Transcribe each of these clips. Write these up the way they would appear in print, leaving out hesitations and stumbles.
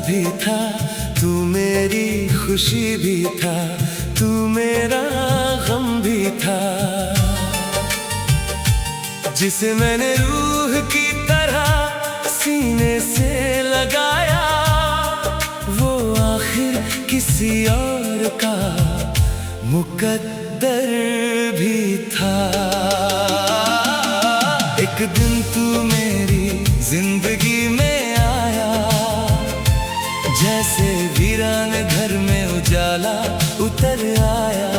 भी था, तू मेरी खुशी भी था, तू मेरा गम भी था। जिसे मैंने रूह की तरह सीने से लगाया, वो आखिर किसी और का मुकद्दर भी था। एक दिन तू मेरी जिंदगी में आया, जैसे वीरान घर में उजाला उतर आया।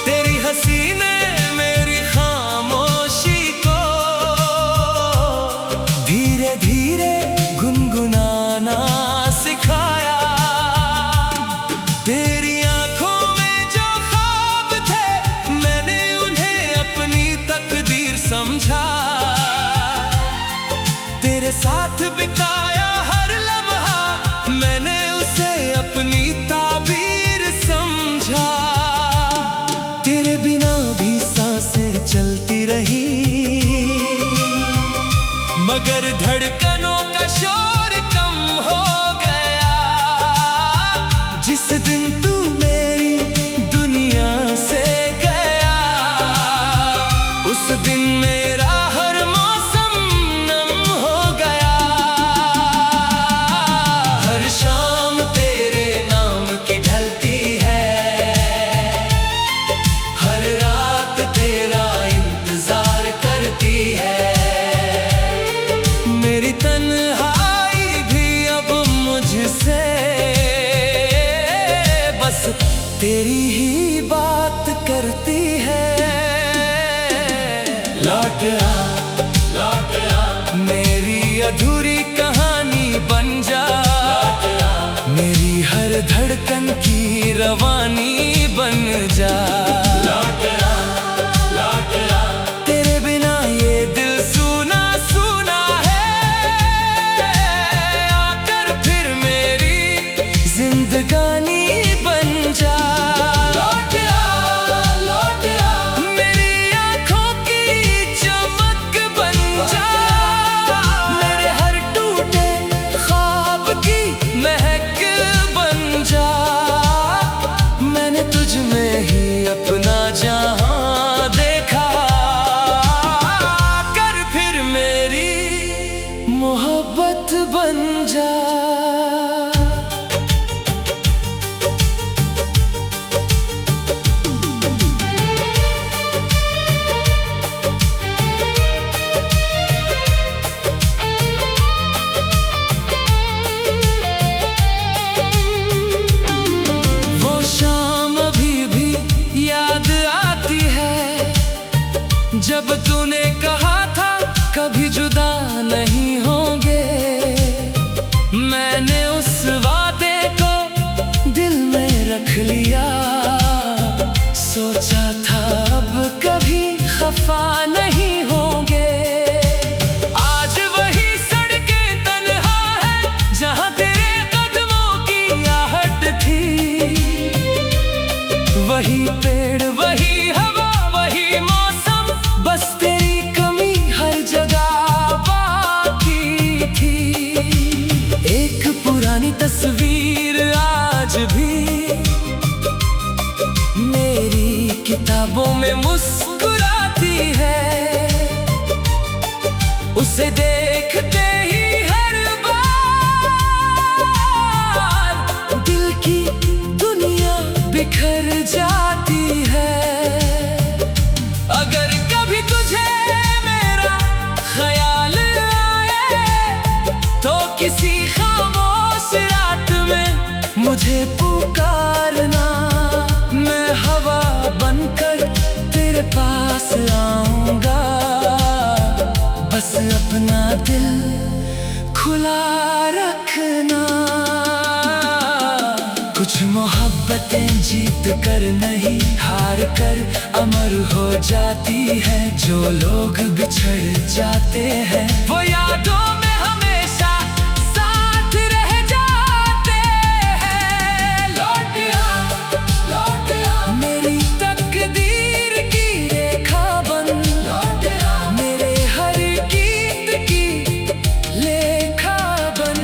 तेरी हंसी ने मेरी खामोशी को धीरे धीरे गुनगुनाना सिखाया। तेरी आंखों में जो ख्वाब थे, मैंने उन्हें अपनी तकदीर समझा। तेरे साथ बिताया हर लम्हा, मैंने उसे अपनी ताबीर समझा। तेरे बिना भी सांसें चलती रही, मगर धड़कनों का शोर कम हो गया। जिस दिन तू मेरी दुनिया से गया, उस दिन मेरा हर मौसम नम हो गया। हर शाम तेरे नाम की ढलती है, हर रात तेरा इंतजार करती है। मेरी तन्हाई भी अब मुझसे बस तेरी ही बात करती है। लौट आ, मेरी अधूरी कहानी बन जा। मेरी हर धड़कन की रवानी बन जा। तेरे बिना ये दिल सूना सूना है, आकर फिर मेरी जिंदगानी बन जा। मेरी आंखों की चमक बन जा, मेरे हर टूटे ख्वाब की महक बन जा। मैंने तुझ में ही अपना जहां देखा, कर फिर मेरी मोहब्बत बन जा। वो शाम अभी भी याद आती है, जब तूने कहा था कभी जुदा नहीं होंगे। मैंने उस वादे को दिल में रख लिया, सोचा था अब कभी खफा नहीं होंगे। आज वही सड़कें तन्हा है, जहां तेरे कदमों की आहट थी। वही पेड़, वही हवा, वही मौसम, बस तेरी कमी हर जगह बाकी थी। एक पुरानी तस्वीर आज भी मेरी किताबों में मुस्कुराती है। उसे देखते ही हर बार दिल की दुनिया बिखर जाती है। अगर कभी तुझे मेरा ख्याल आए, तो किसी खामोश रात में मुझे पुकारना। मैं हवा बनकर तेरे पास आऊंगा, बस अपना दिल खुला रखना। कुछ मोहब्बतें जीत कर नहीं, हार कर अमर हो जाती है। जो लोग बिछड़ जाते हैं, वो यादों में हमेशा साथ रह जाते हैं। लौट आ, मेरी तकदीर की रेखा बन। लौट आ, मेरे हर गीत की लेखा बन।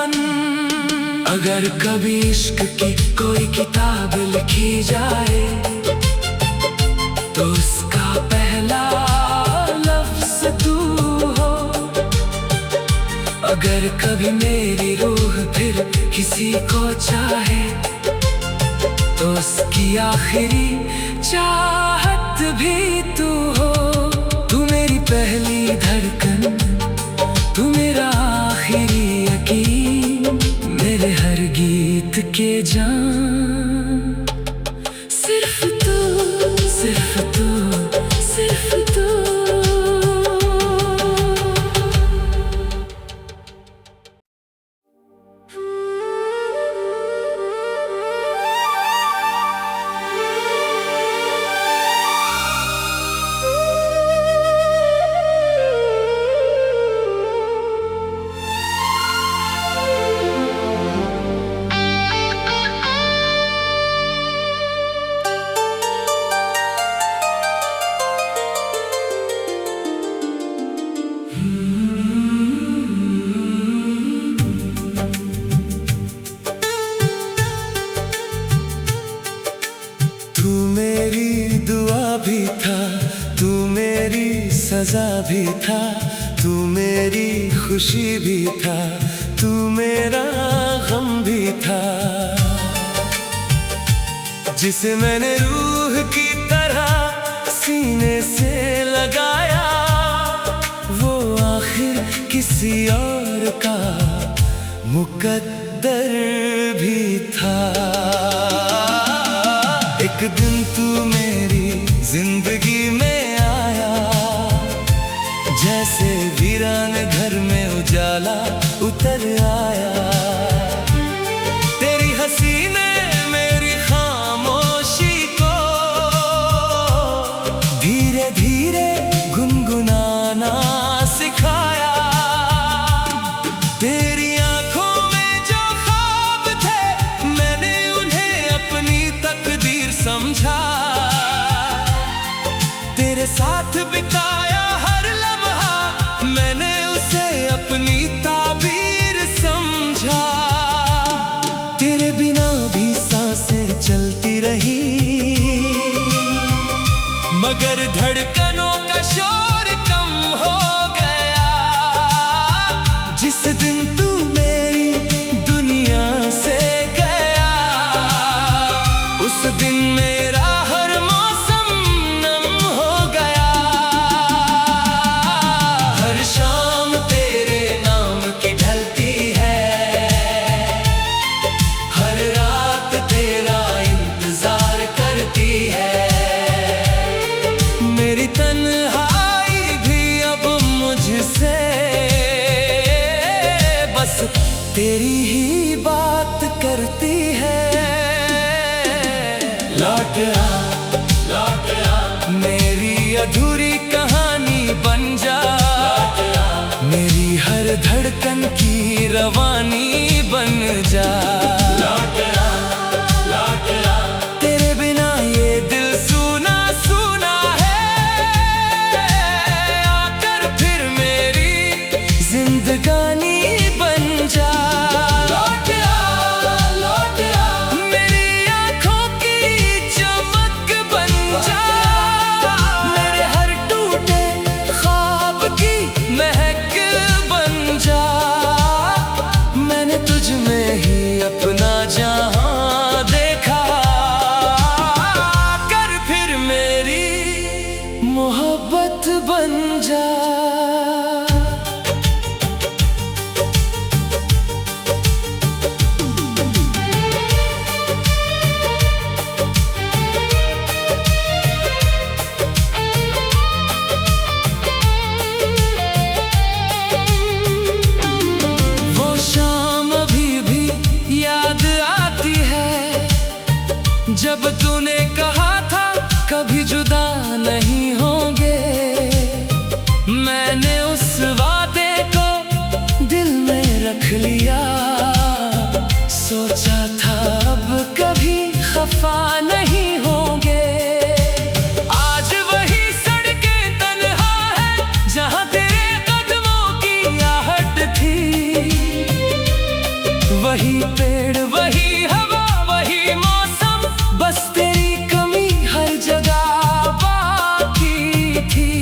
बन। अगर कभी इश्क की कोई किताब लिखी जाए तो उसका पहला लफ्ज़ तू हो। अगर कभी मेरी रूह फिर किसी को चाहे तो उसकी आखिरी चाहत भी तू हो। तू मेरी पहली धड़कन, तू मेरा आखिरी यकीन, मेरे हर गीत के जान। सिर्फ तू, सिर्फ तू, सिर्फ तू। सजा भी था, तू मेरी खुशी भी था, तू मेरा गम भी था। जिसे मैंने रूह की तरह सीने से लगाया, वो आखिर किसी और का मुकद्दर भी था। एक दिन तू मेरी जिंदगी में जैसे वीरान घर में उजाला उतर आया। तेरी हंसी ने मेरी खामोशी को धीरे धीरे गुनगुनाना सिखाया। तेरी आंखों में जो ख्वाब थे, मैंने उन्हें अपनी तकदीर समझा। तेरे साथ बिताया अपनी ताबीर समझा। तेरे बिना भी सांसें चलती रही, मगर धड़कनों का शोर कम हो गया। जिस दिन तू मेरी दुनिया से गया, उस दिन मेरा हर मौसम नम हो गया। हर शाम तेरे नाम की ढलती है, हर रात तेरा इंतजार करती है। मेरी तन्हाई भी अब मुझसे बस तेरी ही बात करती है। लौट आ, मेरी अधूरी कहानी बन जा। मेरी हर धड़कन की रवानी बन जा। लौट आ, तेरे बिना ये दिल सूना सूना है। आकर फिर मेरी जिंदगानी बन जा। लौट आ, मेरी आंखों की चमक बन जा। मेरे हर टूटे ख्वाब की महक बन जा। मैंने तुझ में ही अपना जहां देखा। कर फिर मेरी मोहब्बत बन जा। वही पेड़ वही हवा वही मौसम, बस तेरी कमी हर जगह बाकी थी।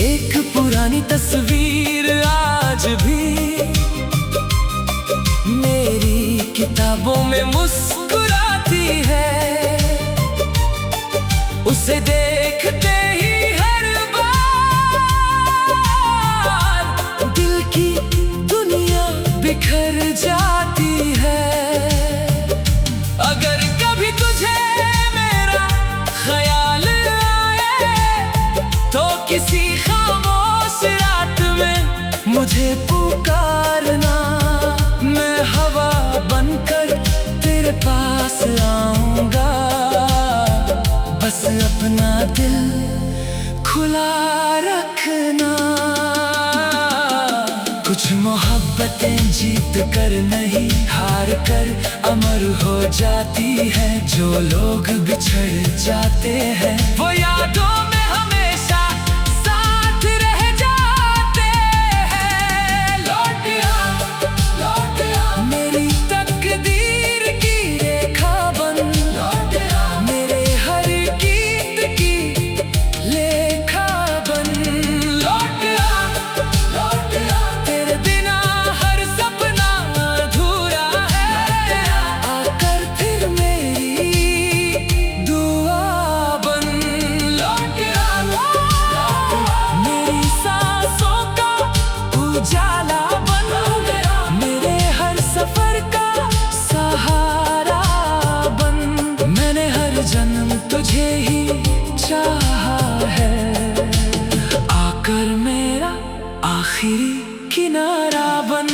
एक पुरानी तस्वीर आज भी मेरी किताबों में मुस्कुराती है, उसे देखते ही हर बार दिल की दुनिया बिखर जाती है। अगर कभी तुझे मेरा ख्याल आए तो किसी खामोश रात में मुझे पुकारना, मैं हवा बनकर तेरे पास आऊंगा, बस अपना दिल खुला रखना। कुछ मोहब्बतें जीत कर नहीं हार कर अमर हो जाती है, जो लोग बिछड़ जाते हैं वो यादों में हमेशा साथ रह जाते हैं। लौट आ मेरी तकदीर की रेखा बन, लौट आ मेरे हर गीत की लेखा बन, लौट आ तेरे बिना हर सपना अधूरा है, आकर फिर मेरी दुआ बन, लौट आ मेरी सांसों का उजाला बन, मेरे हर सफर का सहारा बन। मैंने हर जन्म तुझे ही चाहा है, आकर मेरा आखिरी किनारा बन।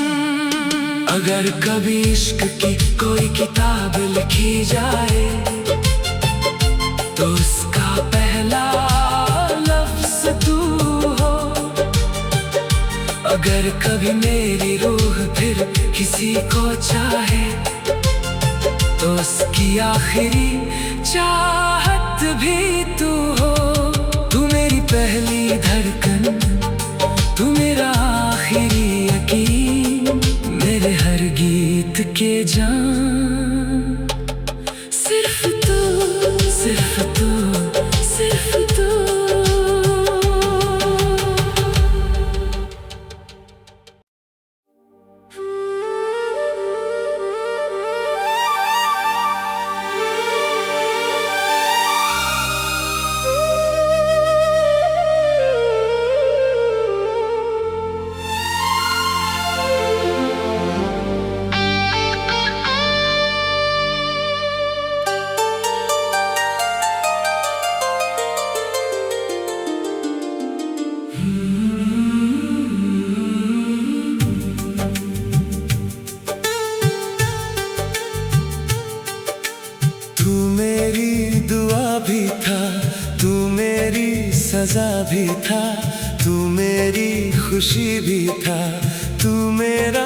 अगर कभी इश्क की कोई किताब लिखी जाए तो उसका पहला लफ्ज़ तू हो। अगर कभी मेरी रूह फिर किसी को चाहे तो उसकी आखिरी चाहत भी तू हो। तू मेरी पहली धड़कन, तू मेरा आखिरी यकीन, मेरे हर गीत के जान, सिर्फ तू, सिर्फ तू, सिर्फ तू। सजा भी था, तू मेरी खुशी भी था, तू मेरा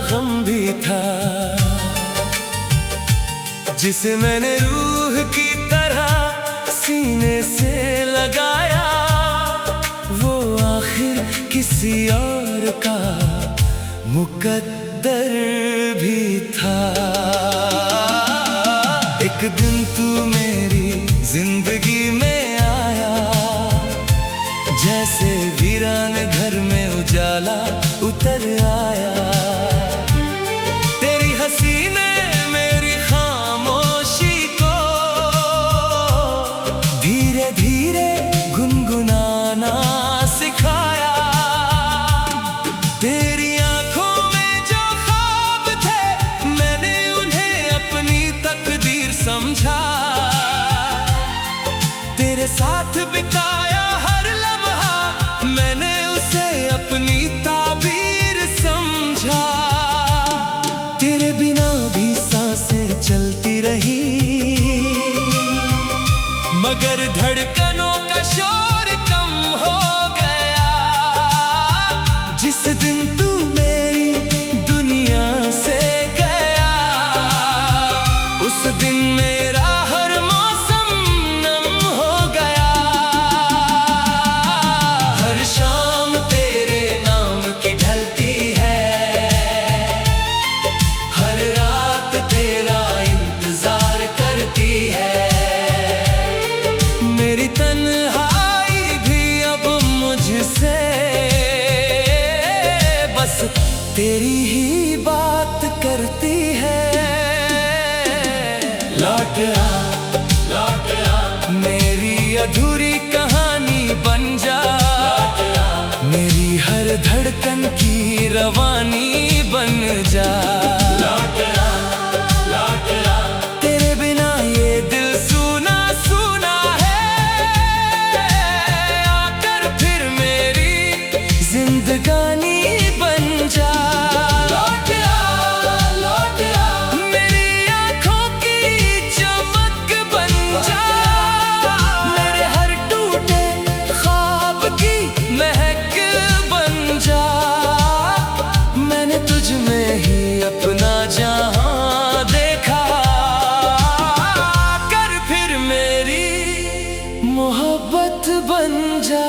गम भी था, जिसे मैंने रूह की तरह सीने से लगाया, वो आखिर किसी और का मुकद्दर भी था। एक दिन तू मेरी जिंदगी में आया, जैसे वीरान घर में उजाला उतर आया। तेरी हंसी ने मेरी खामोशी को धीरे धीरे गुनगुनाना सिखाया। तेरी आंखों में जो ख्वाब थे, मैंने उन्हें अपनी तकदीर समझा। तेरे साथ बिताया हर लम्हा, मैंने उसे अपनी ताबीर समझा। तेरे बिना भी सांसें चलती रही, मगर धड़कनों का शोर कम हो गया। जिस दिन तू मेरी दुनिया से गया, उस दिन मेरा हर मौसम नम हो गया। तेरी ही बात करती है। लौट आ मेरी अधूरी कहानी बन जा, मेरी हर धड़कन की रवानी बन जा। लौट आ तेरे बिना ये दिल सूना सूना है, आकर फिर मेरी जिंदगानी बन जा। लौट आ मेरी आँखों की चमक बन जा, मेरे हर टूटे ख्वाब की महक बन जा। मैंने तुझ में ही अपना जहां देखा, कर फिर मेरी मोहब्बत बन जा।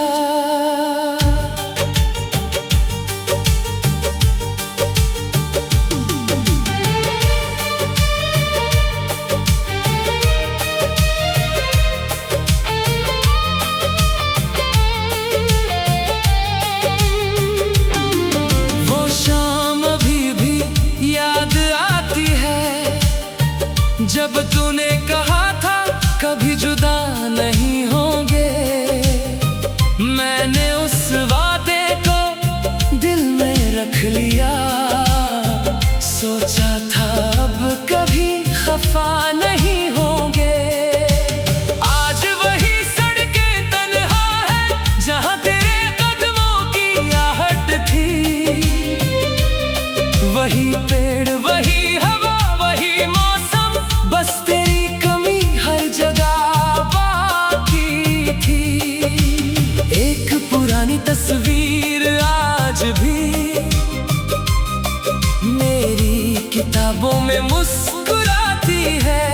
जब तूने कहा था कभी जुदा नहीं होंगे, मैंने उस वादे को दिल में रख लिया। सोचा था अब कभी खफा नहीं होंगे। आज वही सड़कें तन्हा है जहां तेरे कदमों की आहट थी। वही पेड़ वही हवा वही मौसम, बस तेरी कमी हर जगह बाकी थी। एक पुरानी तस्वीर आज भी मेरी किताबों में मुस्कुराती है।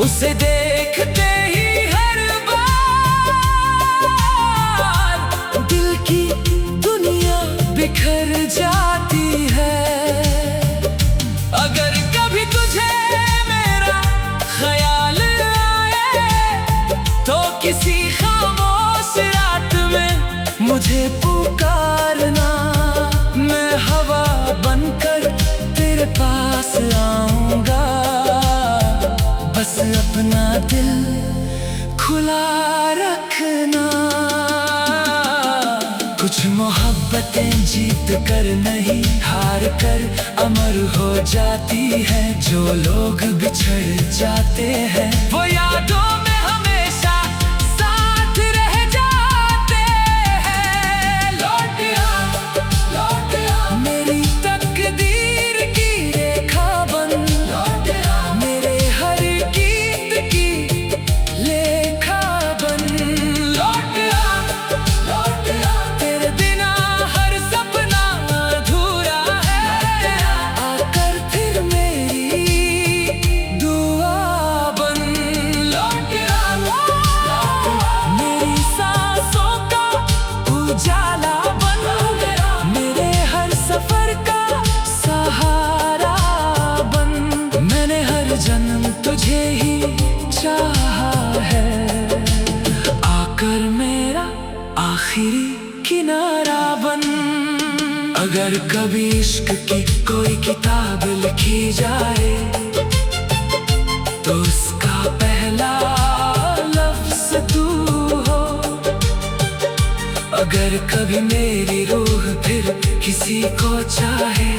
उसे देखते ही हर बार दिल की दुनिया बिखर जाती है। अगर कभी तुझे मेरा ख्याल आए तो किसी खामोश रात में मुझे पुकारना। मैं हवा बनकर तेरे पास आऊंगा, बस अपना दिल खुला रखना। कुछ मोहब्बतें जीत कर नहीं हार कर अमर हो जाती है। जो लोग बिछड़ जाते हैं वो यादों में हमेशा साथ रह जाते हैं। लौट आ मेरी तकदीर की रेखा बन, लौट आ मेरे हर गीत की लेखा बन। लौट आ तेरे बिना हर सपना अधूरा है, आकर फिर मेरी दुआ बन। लौट आ मेरी सांसों का उजाला बन, मेरे हर सफर का सहारा बन। मैंने हर जन्म तुझे ही चाहा है, आकर मेरा आखिरी किनारा बन। अगर कभी इश्क की कोई किताब लिखी जाए तो उसका पहला लफ्ज तू हो। अगर कभी मेरी रूह फिर किसी को चाहे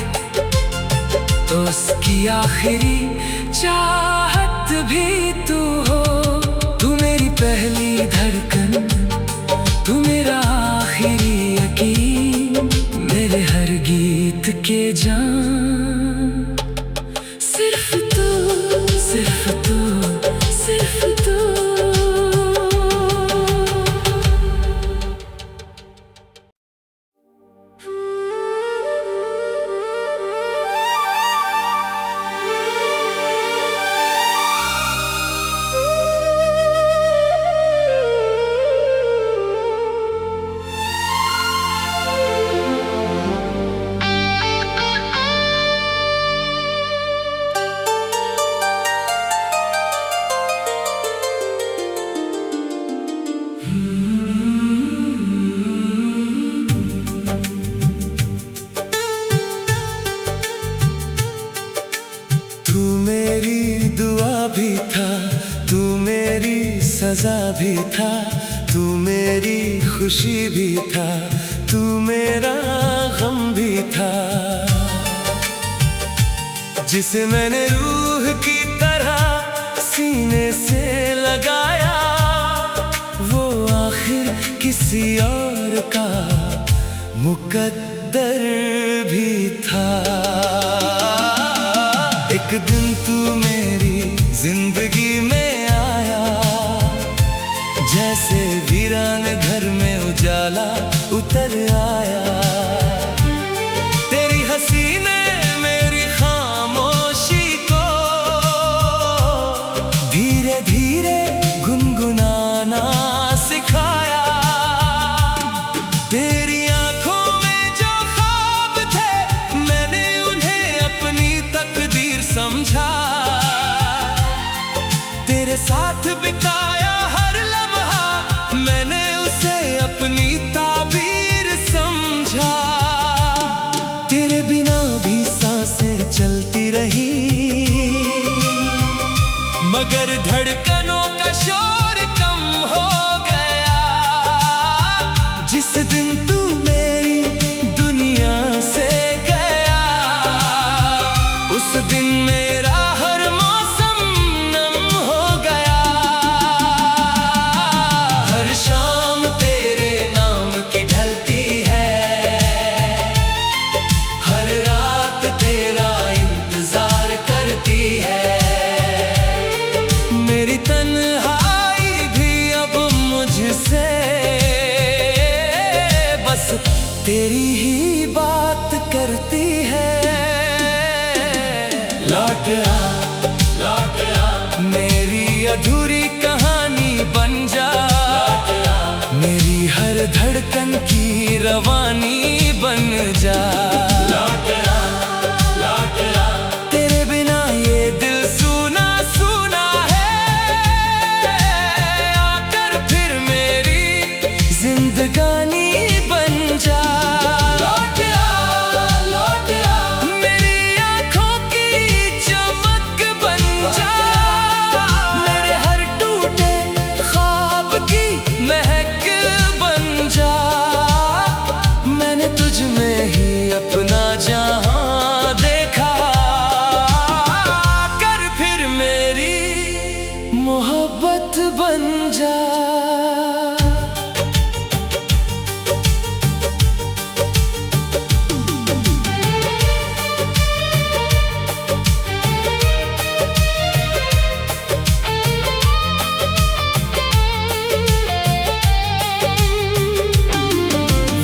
तो उसकी आखिरी चाहत भी तू हो। तू मेरी पहली धड़कन, तू मेरा आखिरी यकीन, मेरे हर गीत के जान। सिर्फ तू, सिर्फ तू, सिर्फ तू। सजा भी था, तू मेरी खुशी भी था, तू मेरा गम भी था। जिसे मैंने रूह की तरह सीने से लगाया, वो आखिर किसी और का मुकद्दर भी था। एक दिन तू मेरी जिंदगी में आया, जैसे वीरान घर में उजाला उतर आया। तेरी हंसी ने मेरी खामोशी को धीरे धीरे गुनगुनाना सिखाया। तेरी आंखों में जो ख्वाब थे, मैंने उन्हें अपनी तकदीर समझा। तेरे साथ बिताया हर लम्हा, मैंने उसे अपनी ताबीर समझा। तेरे बिना भी सांसें चलती रही, मगर धड़कनों का शोर कम हो गया। जिस दिन तू मेरी दुनिया से गया, उस दिन मेरा हर मौसम नम हो गया। हर शाम तेरे नाम की ढलती है, हर रात तेरा इंतजार करती है। मेरी तन्हाई भी अब मुझसे बस तेरी ही बात करती है। लौट आ मेरी अधूरी कहानी बन जा, मेरी हर धड़कन की रवानी बन जा। तेरे बिना ये दिल सूना सूना है, आकर फिर मेरी जिंदगानी बन जा। लौट आ मेरी आंखों की चमक बन जा, मेरे हर टूटे ख्वाब की महक बन जा। मैंने तुझ में ही अपना जहां देखा, कर फिर मेरी मोहब्बत बन जा।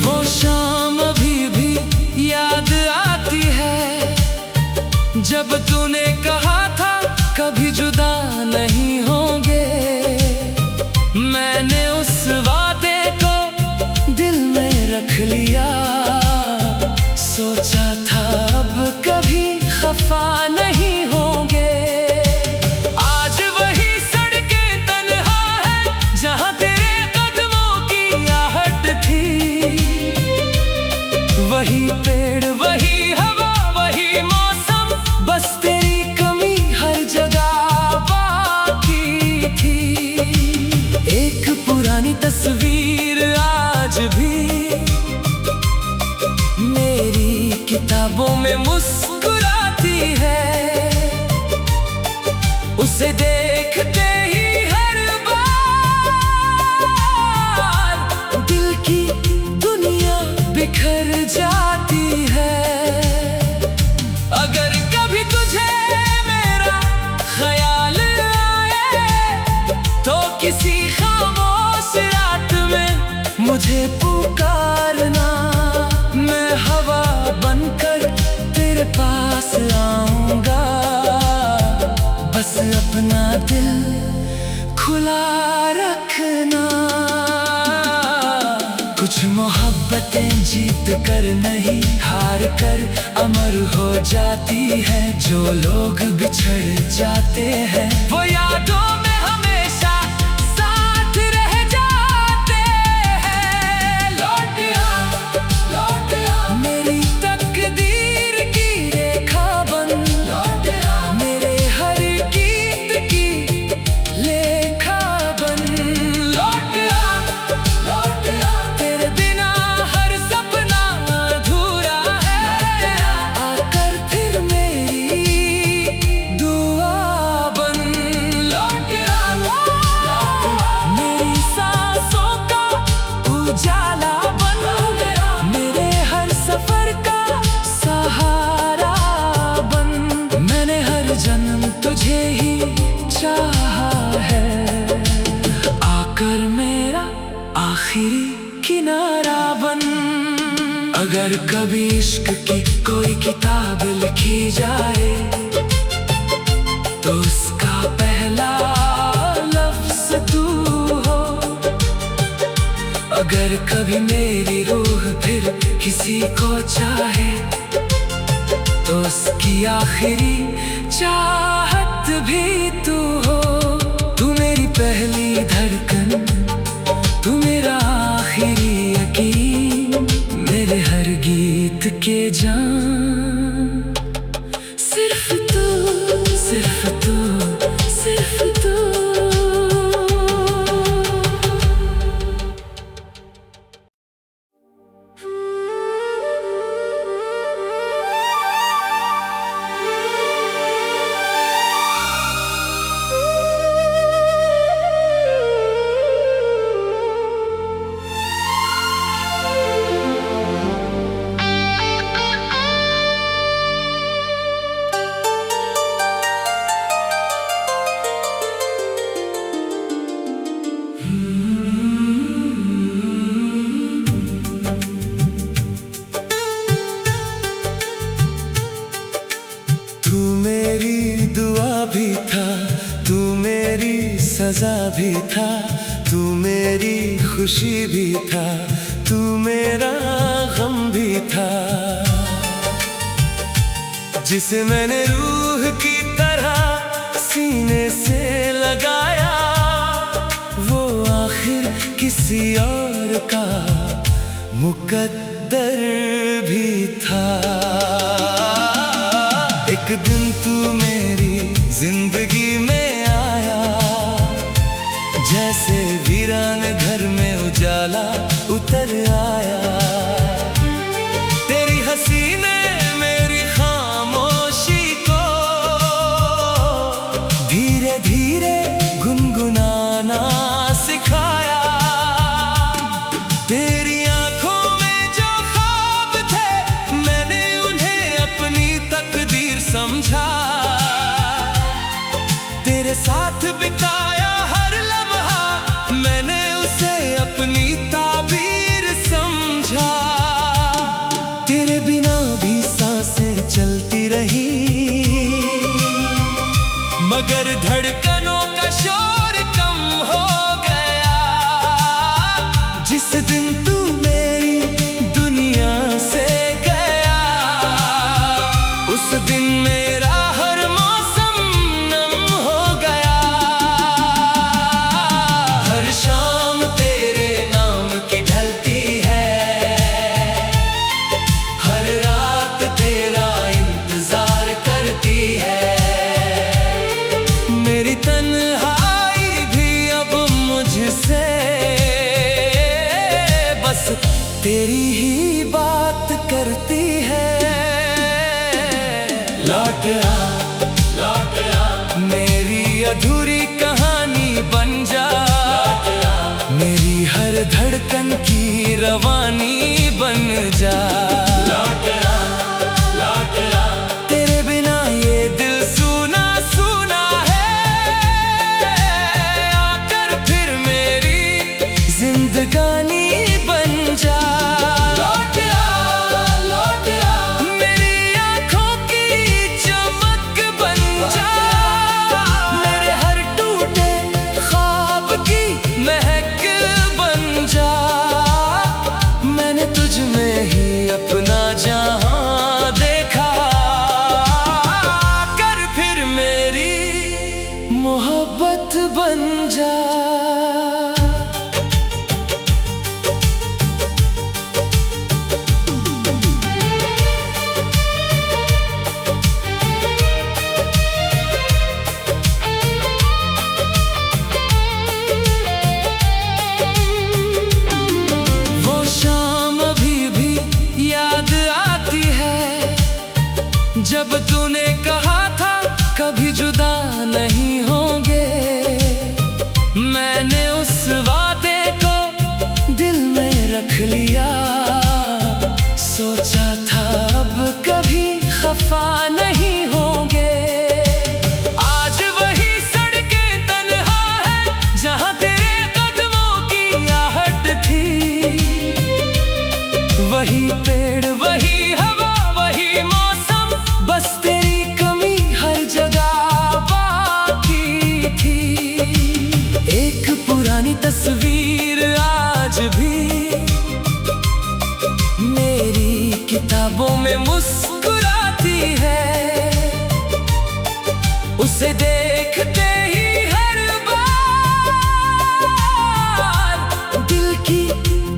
वो शाम अभी भी याद आती है, जब तूने कहा था कभी जुदा नहीं होंगे। मैंने उस वादे को दिल में रख लिया, सोचा था अब कभी खफा नहीं होंगे। आज वही सड़कें तन्हा है, जहां तेरे कदमों की आहट थी। वही पेड़, वही हवा, वही मौसम, बस तेरी कमी हर जगह बाकी थी। एक पुरानी तस्वीर आज भी मेरी किताबों में मुस्कुराती है। उसे देखते ही हर बार दिल की दुनिया बिखर जाती है। अगर कभी तुझे मेरा ख्याल आए, तो किसी खामोश रात में मुझे पुकारना। मैं हवा बनकर तेरे पास आऊंगा, बस अपना दिल खुला रखना। कुछ मोहब्बतें जीत कर नहीं, हार कर अमर हो जाती है। जो लोग बिछड़ जाते हैं, वो यादों में हमेशा साथ रह जाते हैं। लौट आ मेरी तकदीर की रेखा बन, मेरे हर गीत की लेखा बन। अगर कभी इश्क की कोई किताब लिखी जाए तो उसका पहला लफ्ज़ तू हो। अगर कभी मेरी रूह फिर किसी को चाहे तो उसकी आखिरी चाहत भी तू हो। तू मेरी पहली धड़कन, तू मेरा आखिरी यकीन, मेरे हर गीत के जान। सिर्फ तू, सिर्फ तू, सिर्फ तू। सजा भी था, तू मेरी खुशी भी था, तू मेरा गम भी था। जिसे मैंने रूह की तरह सीने से लगाया, वो आखिर किसी और का मुकद्दर भी था। एक दिन तू मेरी जिंदगी में जैसे वीरान घर में उजाला उतर आया। तेरी हंसी ने मेरी खामोशी को धीरे धीरे गुनगुनाना सिखाया। तेरी आंखों में जो ख्वाब थे, मैंने उन्हें अपनी तकदीर समझा। तेरे साथ बिताया अपनी ताबीर समझा। तेरे बिना भी सांसें चलती रही, मगर धड़कनों का शोर कम हो गया। जिस दिन तू मेरी दुनिया से गया, उस दिन मेरा हर मौसम नम हो गया। हर शाम तेरे तेरी ही बात करती है। लौट आ, मेरी अधूरी कहानी बन जा। मेरी हर धड़कन की रवानी बन जा। लौट आ, तेरे बिना ये दिल सूना सूना है। आकर फिर मेरी जिंदगानी बन जा। अपना जहां देखा, कर फिर मेरी मोहब्बत बन जा। जब तूने कहा था कभी जुदा नहीं होंगे, मैंने उस वादे को दिल में रख लिया। सोचा था अब कभी खफा नहीं होंगे। आज वही सड़कें तन्हा है जहां तेरे कदमों की आहट थी। वही पेड़ ख्वाबों में मुस्कुराती है। उसे देखते ही हर बार दिल की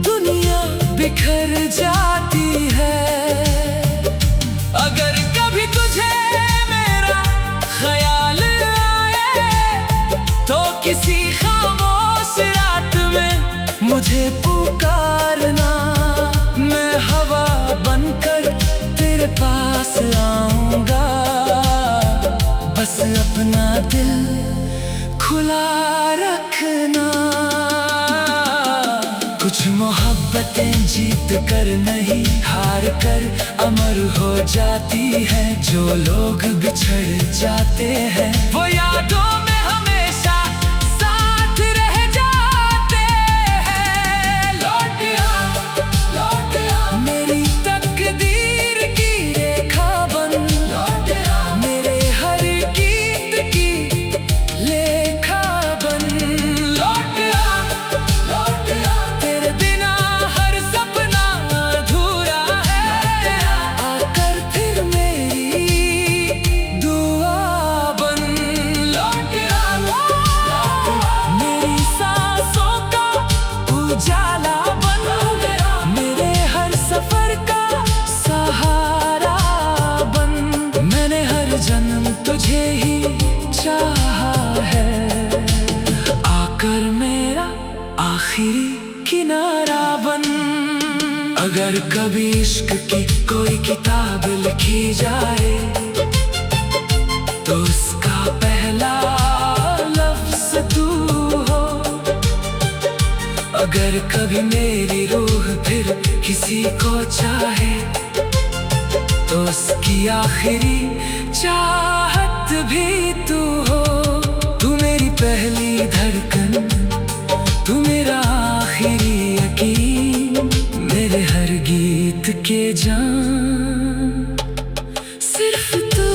दुनिया बिखर जाती है। अगर कभी तुझे मेरा ख्याल आए तो किसी खामोश रात में मुझे पुकारना। मैं हवा बनकर तेरे पास आऊंगा, बस अपना दिल खुला रखना। कुछ मोहब्बतें जीत कर नहीं, हार कर अमर हो जाती है। जो लोग बिछड़ जाते हैं वो यादों में हमेशा साथ रह जाते हैं। लौट आ मेरी तकदीर की रेखा बन, लौट आ मेरे हर गीत की लेखा बन। लौट आ तेरे बिना हर सपना अधूरा है। आकर फिर मेरी दुआ बन। लौट आ मेरी सांसों का उजाला बन, मेरे हर सफर का सहारा बन। मैंने हर जन्म तुझे ही चाहा है, आकर मेरा आखिरी किनारा बन। अगर कभी इश्क की कोई किताब लिखी जाए तो उसका पहला लफ्ज़ तू हो। अगर कभी मेरी रूह फिर किसी को चाहे तो उसकी आखिरी चाहत भी तू हो। तू मेरी पहली धड़कन, तू मेरा आखिरी यकीन, मेरे हर गीत के जान। सिर्फ तू